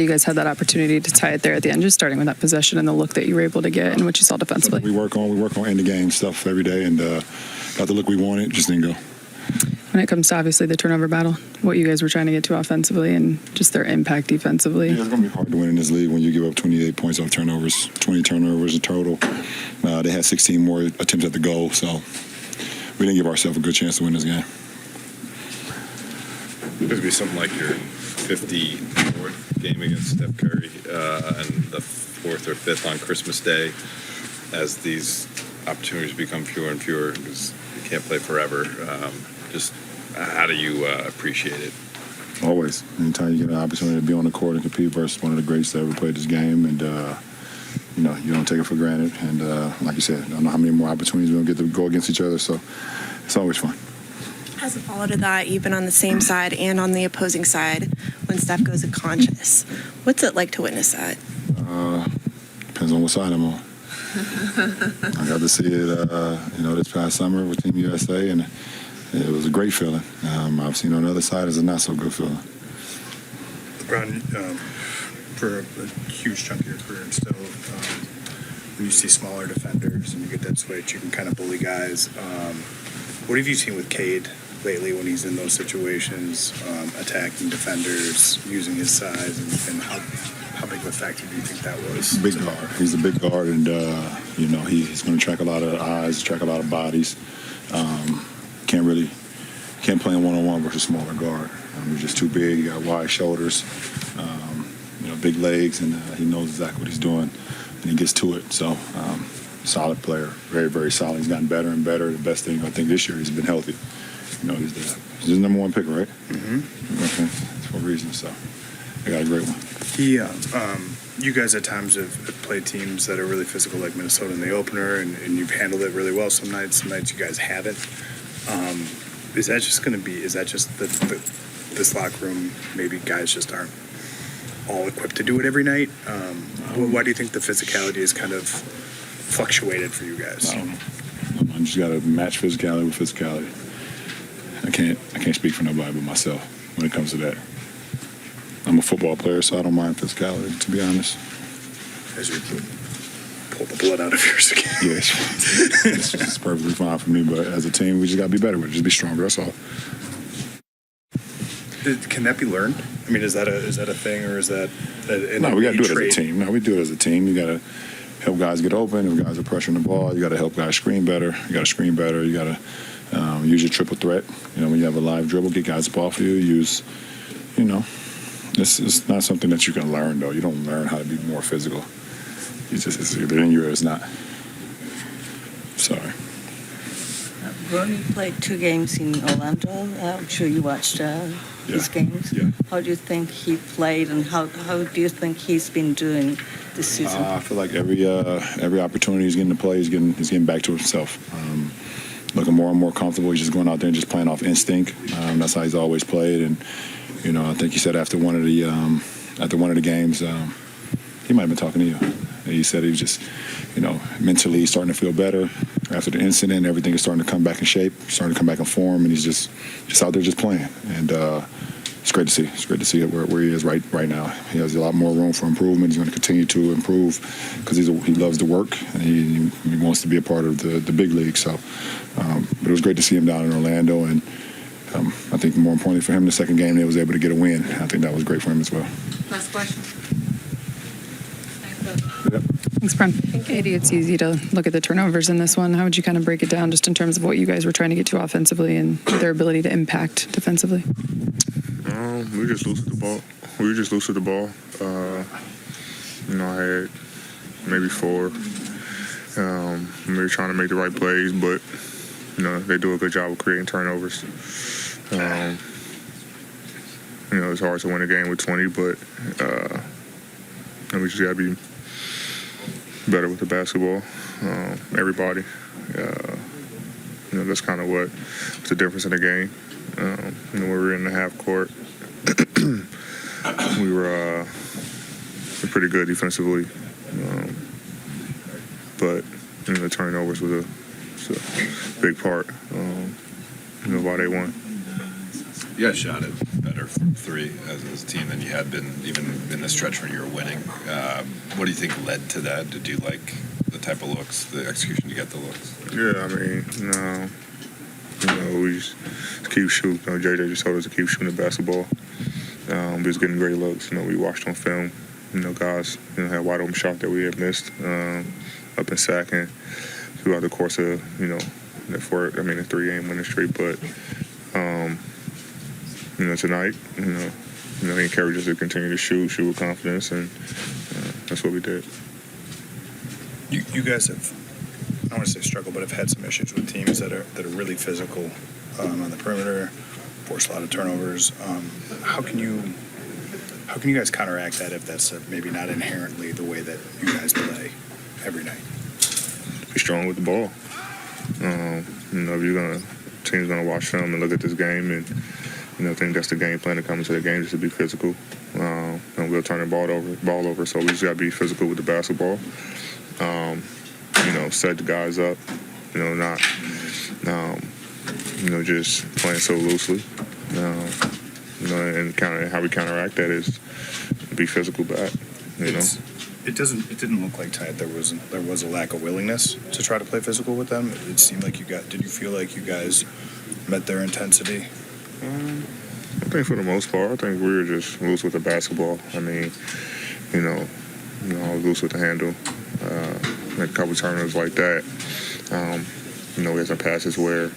You guys had that opportunity to tie it there at the end, just starting with that possession and the look that you were able to get and what you saw defensively. We work on end of game stuff every day, and got the look we wanted, just didn't go. When it comes to obviously the turnover battle, what you guys were trying to get to offensively and just their impact defensively. Yeah, it's going to be hard to win in this league when you give up 28 points off turnovers, 20 turnovers in total. They had 16 more attempts at the goal, so we didn't give ourselves a good chance to win this game. This would be something like your 54th game against Steph Curry and the 4th or 5th on Christmas Day as these opportunities become fewer and fewer because you can't play forever. Just how do you appreciate it? Always. Anytime you get an opportunity to be on the court and compete versus one of the greats that ever played this game, and you don't take it for granted. And like you said, I don't know how many more opportunities we're going to get to go against each other, so it's always fun. As a follow to that, you've been on the same side and on the opposing side when Steph goes unconscious. What's it like to witness that? Depends on what side I'm on. I got to see it, this past summer with Team USA, and it was a great feeling. I've seen on the other side, it's a not so good feeling. LeBron, for a huge chunk of your career and still, when you see smaller defenders and you get that switch, you can kind of bully guys. What have you seen with Cade lately when he's in those situations, attacking defenders, using his size, and how big of a factor do you think that was? Big guard. He's a big guard, and he's going to track a lot of eyes, track a lot of bodies. Can't play in one-on-one versus smaller guard. He's just too big. He got wide shoulders, big legs, and he knows exactly what he's doing, and he gets to it. So, solid player, very, very solid. He's gotten better and better. The best thing I think this year, he's been healthy. He's the number one pick, right? Mm-hmm. Okay, that's for a reason. So, I got a great one. You guys at times have played teams that are really physical, like Minnesota in the opener, and you've handled it really well. Some nights you guys haven't. Is that just this locker room? Maybe guys just aren't all equipped to do it every night. Why do you think the physicality is kind of fluctuated for you guys? I don't know. I just got to match physicality with physicality. I can't speak for nobody but myself when it comes to that. I'm a football player, so I don't mind physicality, to be honest. As you pull the blood out of your skin. Yeah, it's perfectly fine for me, but as a team, we just got to be better with it. Just be stronger, that's all. Can that be learned? I mean, is that a thing, or is that No, we got to do it as a team. No, we do it as a team. You got to help guys get open. If guys are pressuring the ball, you got to help guys screen better. You got to screen better. You got to use your triple threat. When you have a live dribble, get guys up off you. It's not something that you can learn, though. You don't learn how to be more physical. It's either in you or it's not. Sorry. Bron, you played 2 games in Orlando. I'm sure you watched his games. Yeah. How do you think he played, and how do you think he's been doing this season? I feel like every opportunity he's getting to play, he's getting back to himself. Looking more and more comfortable. He's just going out there and just playing off instinct. That's how he's always played. And I think he said after one of the games, he might have been talking to you. He said he was just, mentally starting to feel better. After the incident, everything is starting to come back in shape, starting to come back in form, and he's just out there just playing. And it's great to see. It's great to see where he is right now. He has a lot more room for improvement. He's going to continue to improve because he loves the work, and he wants to be a part of the big league. So, but it was great to see him down in Orlando, and I think more importantly for him, the second game, he was able to get a win. I think that was great for him as well. Last question. Yep. Thanks, Bron. Katie, it's easy to look at the turnovers in this one. How would you kind of break it down just in terms of what you guys were trying to get to offensively and their ability to impact defensively? We just loose with the ball. We were just loose with the ball. I had maybe 4. We were trying to make the right plays, but, they do a good job of creating turnovers. It's hard to win a game with 20, but we just got to be better with the basketball. Everybody. That's kind of what's the difference in the game. When we were in the half court, we were pretty good defensively. But the turnovers was a big part. Why they won. You guys shot it better three as a team than you had been, even in the stretch when you were winning. What do you think led to that? Did you like the type of looks, the execution to get the looks? Yeah, I mean, we just keep shooting. JJ just told us to keep shooting the basketball. We was getting great looks. We watched on film. Guys, had wide open shot that we had missed up in second throughout the course of, the 3-game winning streak. But, tonight, he encouraged us to continue to shoot with confidence, and that's what we did. You guys have, I don't want to say struggled, but have had some issues with teams that are really physical on the perimeter, force a lot of turnovers. How can you guys counteract that if that's maybe not inherently the way that you guys play every night? Be strong with the ball. If team's gonna watch film and look at this game and think that's the game plan to come into the game, just to be physical. And we'll turn the ball over. So we just gotta be physical with the basketball. Set the guys up. Not just playing so loosely. And how we counteract that is be physical back. It didn't look like tonight there was a lack of willingness to try to play physical with them. It seemed like did you feel like you guys met their intensity? I think for the most part, I think we were just loose with the basketball. I mean, I was loose with the handle. A couple turnovers like that. We had some passes where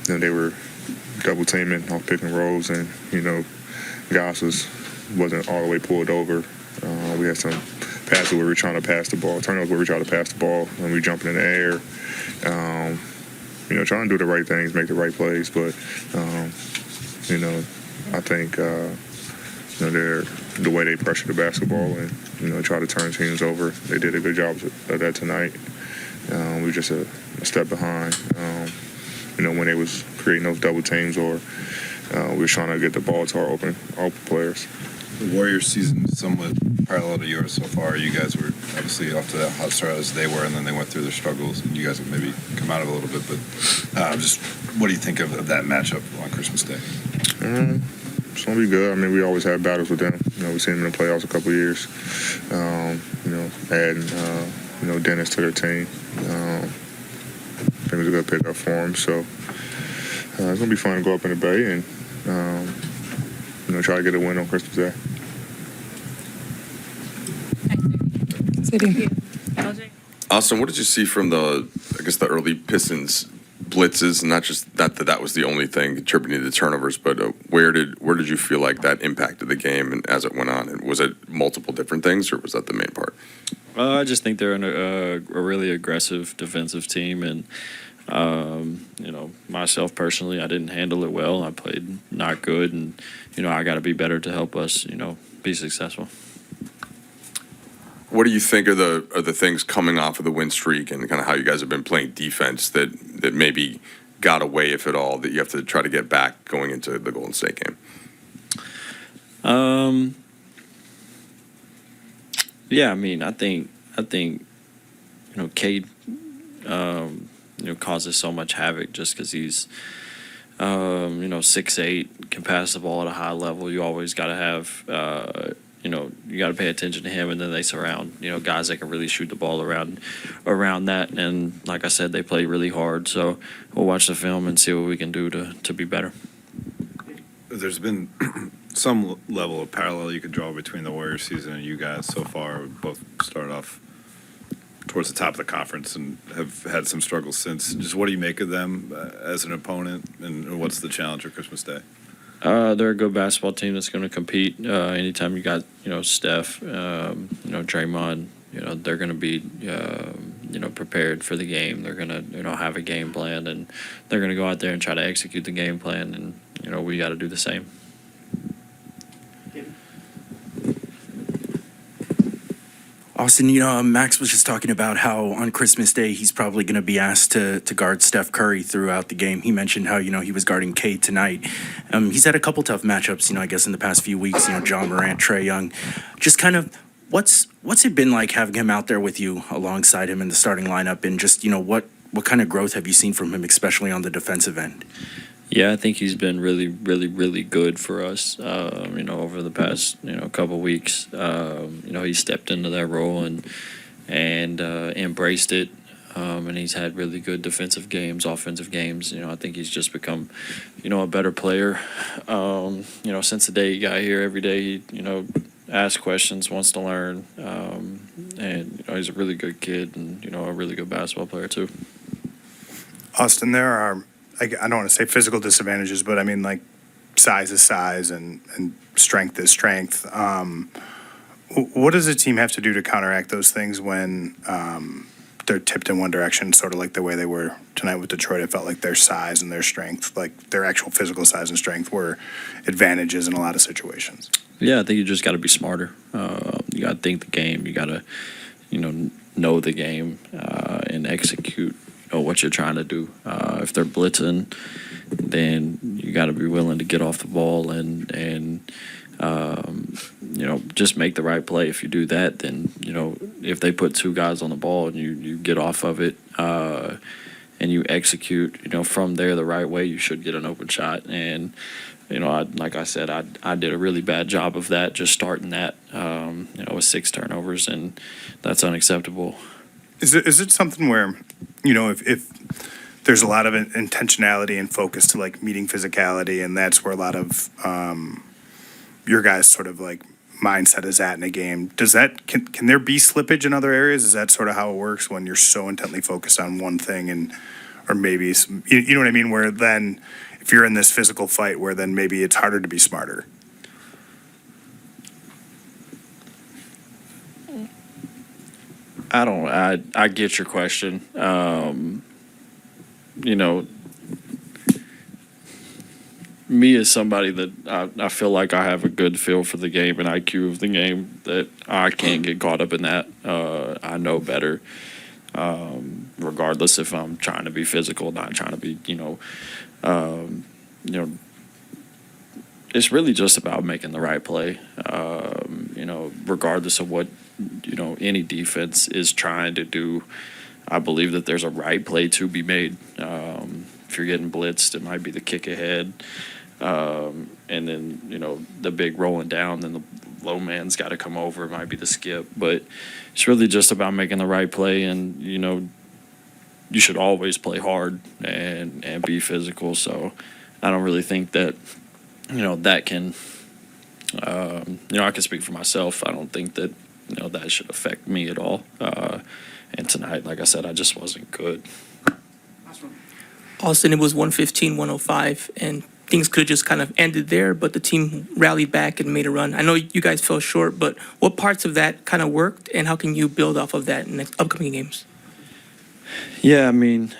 they were double teaming off pick and rolls, and guys wasn't all the way pulled over. We had some passes where we were trying to pass the ball, turnovers where we tried to pass the ball, and we jumping in the air. Trying to do the right things, make the right plays, but I think the way they pressure the basketball and try to turn teams over, they did a good job of that tonight. We were just a step behind. When they was creating those double teams, or we were trying to get the ball to our open players. The Warriors season is somewhat parallel to yours so far. You guys were obviously off to that hot start as they were, and then they went through their struggles, and you guys have maybe come out of it a little bit. But just what do you think of that matchup on Christmas Day? It's going to be good. I mean, we always have battles with them. We've seen them in the playoffs a couple of years. Adding, Dennis to their team. I think it was a good pickup for them. So it's going to be fun to go up in the Bay and, try to get a win on Christmas Day. City. Austin, what did you see from the early Pistons blitzes? And not that was the only thing contributing to the turnovers, but where did you feel like that impacted the game and as it went on? And was it multiple different things, or was that the main part? I just think they're a really aggressive defensive team, and myself personally, I didn't handle it well. I played not good, and I got to be better to help us, be successful. What do you think are the things coming off of the win streak and kind of how you guys have been playing defense that maybe got away, if at all, that you have to try to get back going into the Golden State game? Yeah, I mean, I think Cade, causes so much havoc just because he's, 6'8", can pass the ball at a high level. You always got to have, you got to pay attention to him, and then they surround, guys that can really shoot the ball around that. And like I said, they play really hard. So we'll watch the film and see what we can do to be better. There's been some level of parallel you could draw between the Warriors season and you guys so far. Both started off towards the top of the conference and have had some struggles since. Just what do you make of them as an opponent, and what's the challenge for Christmas Day? They're a good basketball team that's going to compete. Anytime you got, Steph, Draymond, they're going to be, prepared for the game. They're going to, have a game plan, and they're going to go out there and try to execute the game plan. And, we got to do the same. Austin, Max was just talking about how on Christmas Day he's probably going to be asked to guard Steph Curry throughout the game. He mentioned how, he was guarding Cade tonight. He's had a couple tough matchups, I guess in the past few weeks, John Morant, Trae Young. Just kind of what's it been like having him out there with you alongside him in the starting lineup, and just, what kind of growth have you seen from him, especially on the defensive end? Yeah, I think he's been really, really, really good for us. Over the past couple weeks, he stepped into that role and embraced it. And he's had really good defensive games, offensive games. I think he's just become, a better player. Since the day he got here, every day he, asks questions, wants to learn, and he's a really good kid and a really good basketball player too. Austin, there are, I don't want to say physical disadvantages, but I mean, like, size is size and strength is strength. What does a team have to do to counteract those things when they're tipped in one direction, sort of like the way they were tonight with Detroit? It felt like their size and their strength, like their actual physical size and strength, were advantages in a lot of situations. Yeah, I think you just got to be smarter. You got to think the game. You got to, know the game and execute what you're trying to do. If they're blitzing, then you got to be willing to get off the ball and just make the right play. If you do that, then, if they put two guys on the ball and you get off of it and you execute, from there the right way, you should get an open shot. And, like I said, I did a really bad job of that, just starting that, with 6 turnovers, and that's unacceptable. Is it something where, if there's a lot of intentionality and focus to like meeting physicality, and that's where a lot of your guys' sort of like mindset is at in a game, does that can there be slippage in other areas? Is that sort of how it works when you're so intently focused on one thing, and or maybe you know what I mean, where then if you're in this physical fight where then maybe it's harder to be smarter? I get your question. Me as somebody that I feel like I have a good feel for the game and IQ of the game, that I can't get caught up in that. I know better, regardless if I'm trying to be physical, not trying to be, it's really just about making the right play, regardless of what, any defense is trying to do. I believe that there's a right play to be made. If you're getting blitzed, it might be the kick ahead. And then, the big rolling down, then the low man's got to come over. It might be the skip. But it's really just about making the right play. And, you should always play hard and be physical. So I don't really think that, that can, I can speak for myself. I don't think that, that should affect me at all. And tonight, like I said, I just wasn't good. Austin, it was 115-105, and things could have just kind of ended there, but the team rallied back and made a run. I know you guys fell short, but what parts of that kind of worked, and how can you build off of that in the upcoming games? Yeah, I mean,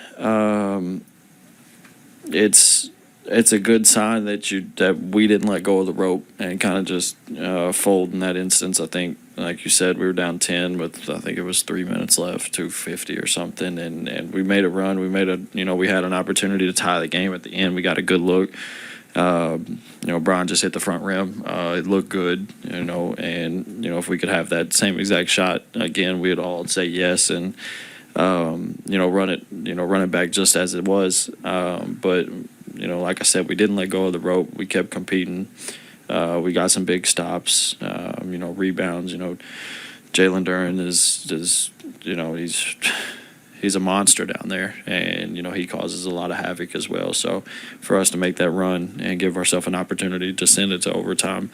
it's a good sign that we didn't let go of the rope and kind of just fold in that instance. I think, like you said, we were down 10 with, I think it was 3 minutes left, 2:50 or something, and we made a run. We had an opportunity to tie the game at the end. We got a good look. Bron just hit the front rim. It looked good, and if we could have that same exact shot again, we'd all say yes and run it back just as it was. But like I said, we didn't let go of the rope. We kept competing. We got some big stops, rebounds. Jalen Duren is he's a monster down there, and he causes a lot of havoc as well. So for us to make that run and give ourselves an opportunity to send it to overtime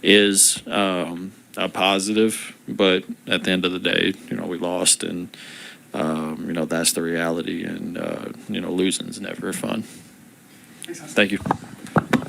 is a positive. But at the end of the day, we lost, and that's the reality. And losing is never fun. Thank you.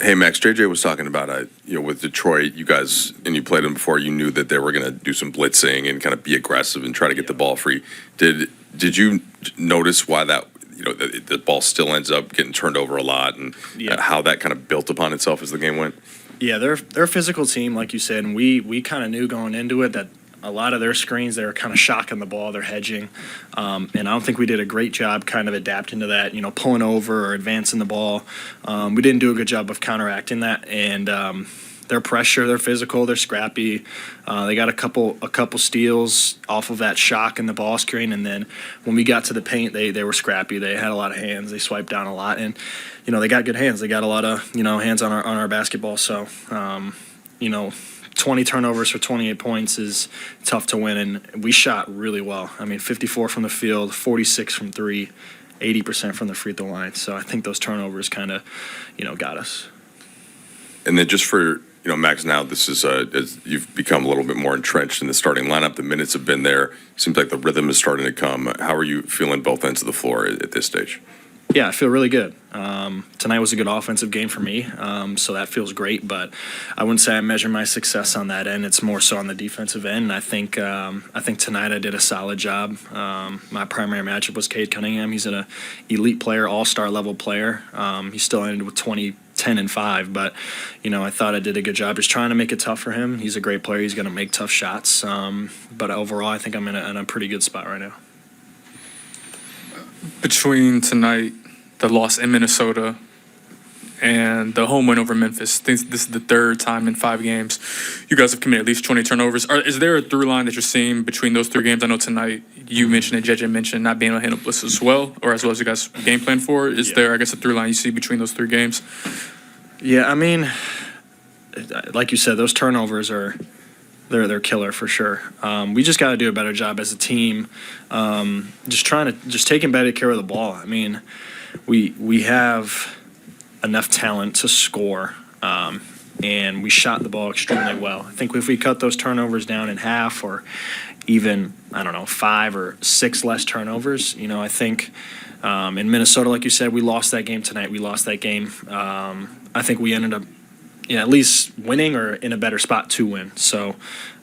Hey, Max, JJ was talking about, with Detroit, you guys, and you played them before, you knew that they were going to do some blitzing and kind of be aggressive and try to get the ball free. Did you notice why that, the ball still ends up getting turned over a lot, and how that kind of built upon itself as the game went? Yeah, they're a physical team, like you said, and we kind of knew going into it that a lot of their screens, they were kind of shocking the ball, they're hedging. And I don't think we did a great job kind of adapting to that, pulling over or advancing the ball. We didn't do a good job of counteracting that. And They're pressure, they're physical, they're scrappy. They got a couple steals off of that shock in the ball screen, and then when we got to the paint, they were scrappy. They had a lot of hands. They swiped down a lot, and they got good hands. They got a lot of hands on our basketball. So 20 turnovers for 28 points is tough to win, and we shot really well. I mean, 54 from the field, 46 from three, 80% from the free throw line. So I think those turnovers kind of got us. And then just for Max, now this is as you've become a little bit more entrenched in the starting lineup. The minutes have been there. Seems like the rhythm is starting to come. How are you feeling both ends of the floor at this stage? Yeah, I feel really good. Tonight was a good offensive game for me, so that feels great. But I wouldn't say I measure my success on that end. It's more so on the defensive end. And I think tonight I did a solid job. My primary matchup was Cade Cunningham. He's an elite player, all-star level player. He still ended with 20, 10, and 5. But I thought I did a good job just trying to make it tough for him. He's a great player. He's going to make tough shots. But overall, I think I'm in a pretty good spot right now. Between tonight, the loss in Minnesota, and the home win over Memphis, this is the third time in 5 games you guys have committed at least 20 turnovers. Is there a through line that you're seeing between those 3 games? I know tonight you mentioned and JJ mentioned not being able to handle bliss as well as you guys game plan for. Is there, I guess, a through line you see between those 3 games? Yeah, I mean, like you said, those turnovers are they're killer for sure. We just got to do a better job as a team, just taking better care of the ball. I mean, we have enough talent to score, and we shot the ball extremely well. I think if we cut those turnovers down in half, or even 5 or 6 less turnovers, I think in Minnesota, like you said, we lost that game tonight. We lost that game. I think we ended up at least winning or in a better spot to win. So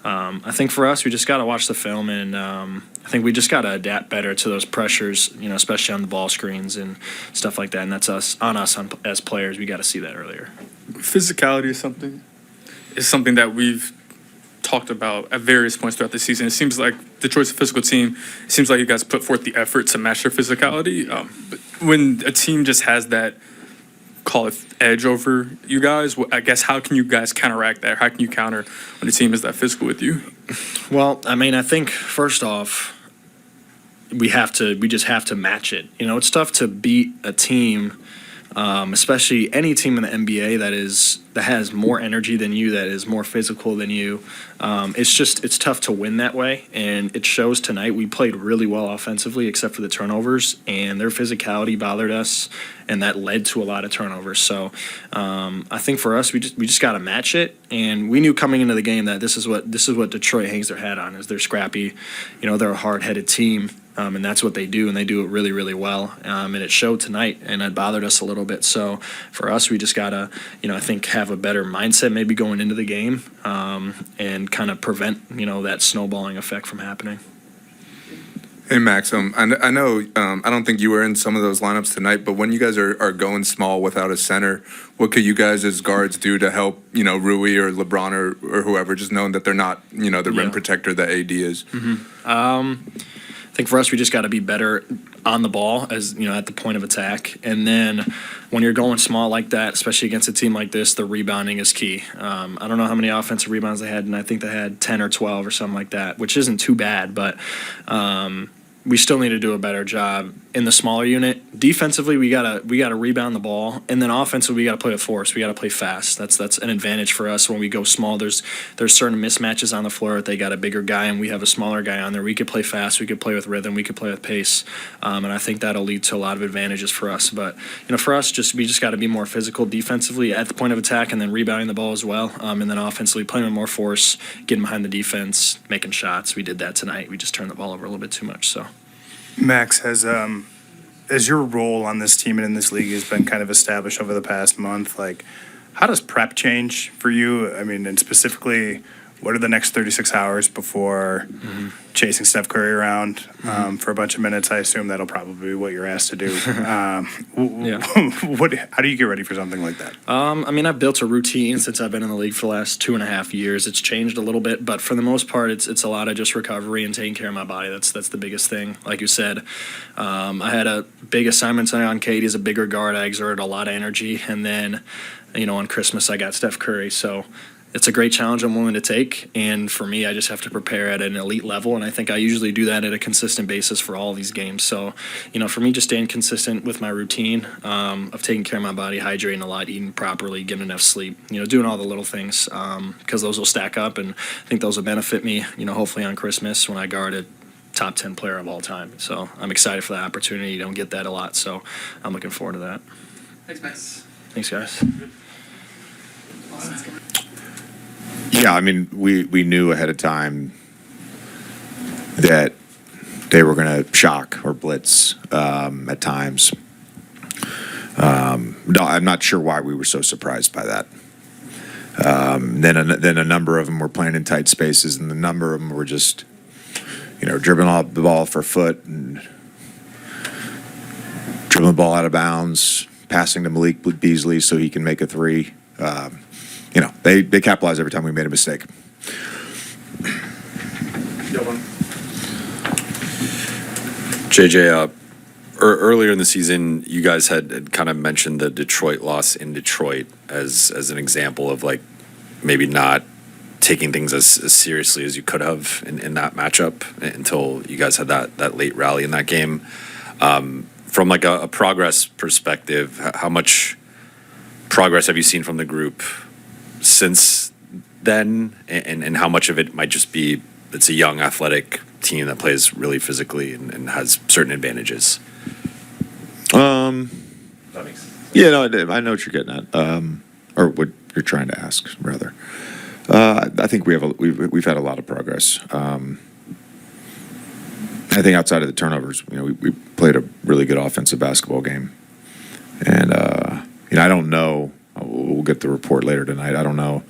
I think for us, we just got to watch the film, and I think we just got to adapt better to those pressures, especially on the ball screens and stuff like that. And that's on us as players. We got to see that earlier. Physicality is something that we've talked about at various points throughout the season. It seems like Detroit's a physical team. It seems like you guys put forth the effort to match their physicality. But when a team just has that, call it, edge over you guys, I guess, how can you guys counteract that? How can you counter when a team is that physical with you? Well, I mean, I think first off, we just have to match it. It's tough to beat a team, especially any team in the NBA that has more energy than you, that is more physical than you. It's tough to win that way, and it shows tonight. We played really well offensively, except for the turnovers, and their physicality bothered us, and that led to a lot of turnovers. So I think for us, we just got to match it, and we knew coming into the game that this is what Detroit hangs their hat on, is they're scrappy. They're a hard-headed team. And that's what they do, and they do it really, really well. And it showed tonight, and it bothered us a little bit. So for us, we just got to, I think, have a better mindset maybe going into the game, and kind of prevent, that snowballing effect from happening. Hey, Max, I know I don't think you were in some of those lineups tonight, but when you guys are going small without a center, what could you guys as guards do to help, Rui or LeBron or whoever, just knowing that they're not, the rim protector that AD is? Mm-hmm. I think for us, we just got to be better on the ball at the point of attack. And then when you're going small like that, especially against a team like this, the rebounding is key. I don't know how many offensive rebounds they had, and I think they had 10 or 12 or something like that, which isn't too bad, but we still need to do a better job in the smaller unit. Defensively, we gotta rebound the ball, and then offensively, we gotta play with force. We gotta play fast. That's an advantage for us when we go small. There's certain mismatches on the floor. If they got a bigger guy and we have a smaller guy on there, we could play fast. We could play with rhythm. We could play with pace, and I think that'll lead to a lot of advantages for us. But for us, we just got to be more physical defensively at the point of attack, and then rebounding the ball as well, and then offensively playing with more force, getting behind the defense, making shots. We did that tonight. We just turned the ball over a little bit too much. So. Max, as your role on this team and in this league has been kind of established over the past month, how does prep change for you? I mean, and specifically, what are the next 36 hours before chasing Steph Curry around for a bunch of minutes? I assume that'll probably be what you're asked to do. How do you get ready for something like that? I mean, I've built a routine since I've been in the league for the last 2.5 years. It's changed a little bit, but for the most part, it's a lot of just recovery and taking care of my body. That's the biggest thing. Like you said, I had a big assignment tonight on Katie. He's a bigger guard. I exerted a lot of energy, and then on Christmas I got Steph Curry. So it's a great challenge I'm willing to take. And for me, I just have to prepare at an elite level. And I think I usually do that at a consistent basis for all of these games. So, for me, just staying consistent with my routine of taking care of my body, hydrating a lot, eating properly, getting enough sleep, doing all the little things because those will stack up. And I think those will benefit me, hopefully on Christmas when I guard a top 10 player of all time. So I'm excited for that opportunity. You don't get that a lot. So I'm looking forward to that. Thanks, Max. Thanks, guys. Yeah, I mean, we knew ahead of time that they were going to shock or blitz at times. No, I'm not sure why we were so surprised by that. Then a number of them were playing in tight spaces, and the number of them were just, dribbling off the ball for a foot and dribbling the ball out of bounds, passing to Malik Beasley so he can make a three. They capitalized every time we made a mistake. JJ, earlier in the season, you guys had kind of mentioned the Detroit loss in Detroit as an example of like maybe not taking things as seriously as you could have in that matchup until you guys had that late rally in that game. From like a progress perspective, how much progress have you seen from the group since then, and how much of it might just be it's a young athletic team that plays really physically and has certain advantages? Yeah, no, I know what you're getting at, or what you're trying to ask, rather. I think we've had a lot of progress. I think outside of the turnovers, we played a really good offensive basketball game, and I don't know. We'll get the report later tonight. I don't know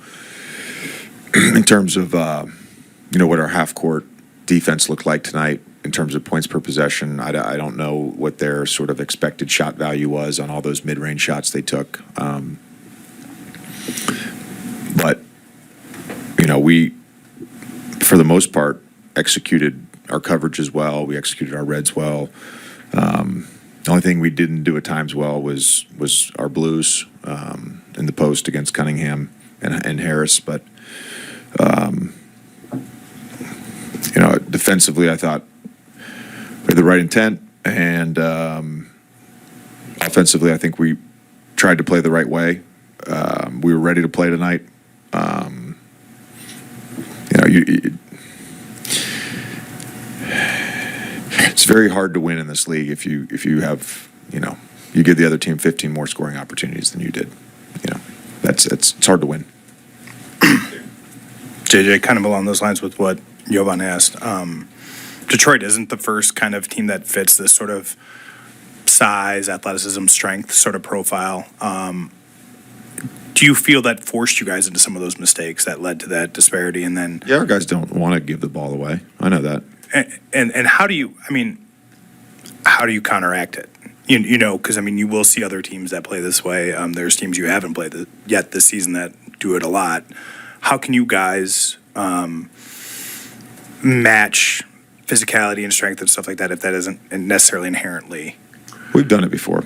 in terms of what our half court defense looked like tonight in terms of points per possession. I don't know what their sort of expected shot value was on all those mid-range shots they took. But we, for the most part, executed our coverage as well. We executed our reds well. The only thing we didn't do at times well was our blues in the post against Cunningham and Harris. But defensively, I thought we had the right intent, and offensively, I think we tried to play the right way. We were ready to play tonight. It's very hard to win in this league if you have you give the other team 15 more scoring opportunities than you did. It's hard to win. JJ, kind of along those lines with what Jovan asked, Detroit isn't the first kind of team that fits this sort of size, athleticism, strength sort of profile. Do you feel that forced you guys into some of those mistakes that led to that disparity? And then our guys don't want to give the ball away. I know that. And how do you counteract it? Because you will see other teams that play this way. There's teams you haven't played yet this season that do it a lot. How can you guys match physicality and strength and stuff like that if that isn't necessarily inherently? We've done it before.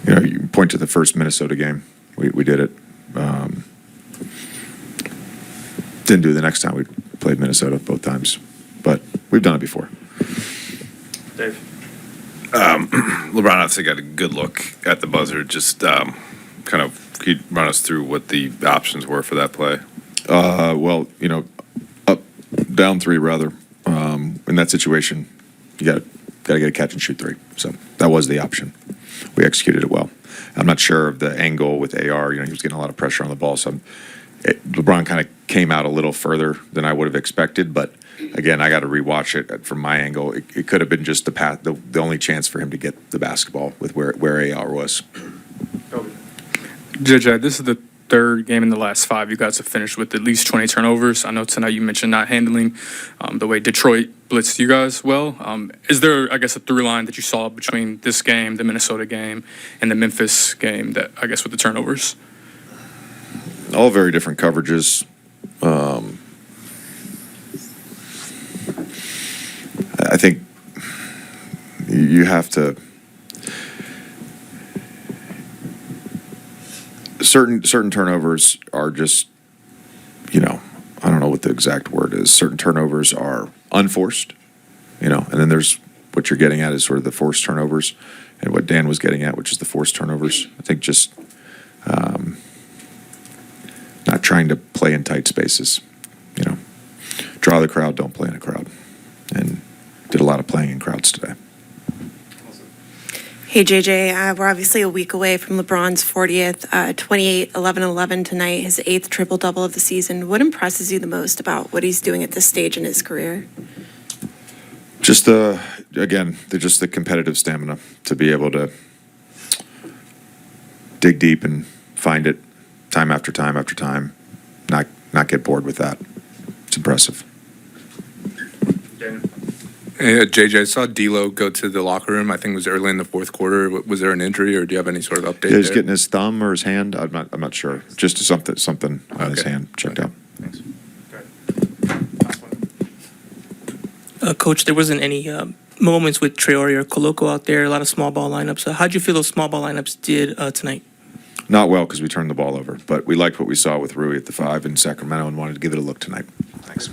You point to the first Minnesota game. We did it. Didn't do it the next time we played Minnesota both times, but we've done it before. Dave. LeBron obviously got a good look at the buzzer. Just kind of, could you run us through what the options were for that play? Up, down three rather. In that situation, you got to get a catch and shoot three. So that was the option. We executed it well. I'm not sure of the angle with AR. He was getting a lot of pressure on the ball. So LeBron kind of came out a little further than I would have expected. But again, I got to rewatch it from my angle. It could have been just the path, the only chance for him to get the basketball with where AR was. JJ, this is the third game in the last 5 you guys have finished with at least 20 turnovers. I know tonight you mentioned not handling the way Detroit blitzed you guys well. Is there, I guess, a through line that you saw between this game, the Minnesota game, and the Memphis game that, I guess, with the turnovers? All very different coverages. I think you have to certain turnovers are just, I don't know what the exact word is. Certain turnovers are unforced, and then there's what you're getting at is sort of the forced turnovers, and what Dan was getting at, which is the forced turnovers. I think just not trying to play in tight spaces, draw the crowd, don't play in a crowd, and did a lot of playing in crowds today. Hey, JJ, we're obviously a week away from LeBron's 40th, 28, 11, 11 tonight, his 8th triple-double of the season. What impresses you the most about what he's doing at this stage in his career? Just the competitive stamina to be able to dig deep and find it time after time after time, not get bored with that. It's impressive. Hey, JJ, I saw D'Lo go to the locker room. I think it was early in the fourth quarter. Was there an injury, or do you have any sort of update? Yeah, he's there? getting his thumb or his hand. I'm not sure. Just something on his hand checked out. Coach, there wasn't any moments with Traore or Coloco out there, a lot of small ball lineups. How'd you feel those small ball lineups did tonight? Not well because we turned the ball over, but we liked what we saw with Rui at the 5 in Sacramento and wanted to give it a look tonight. Thanks.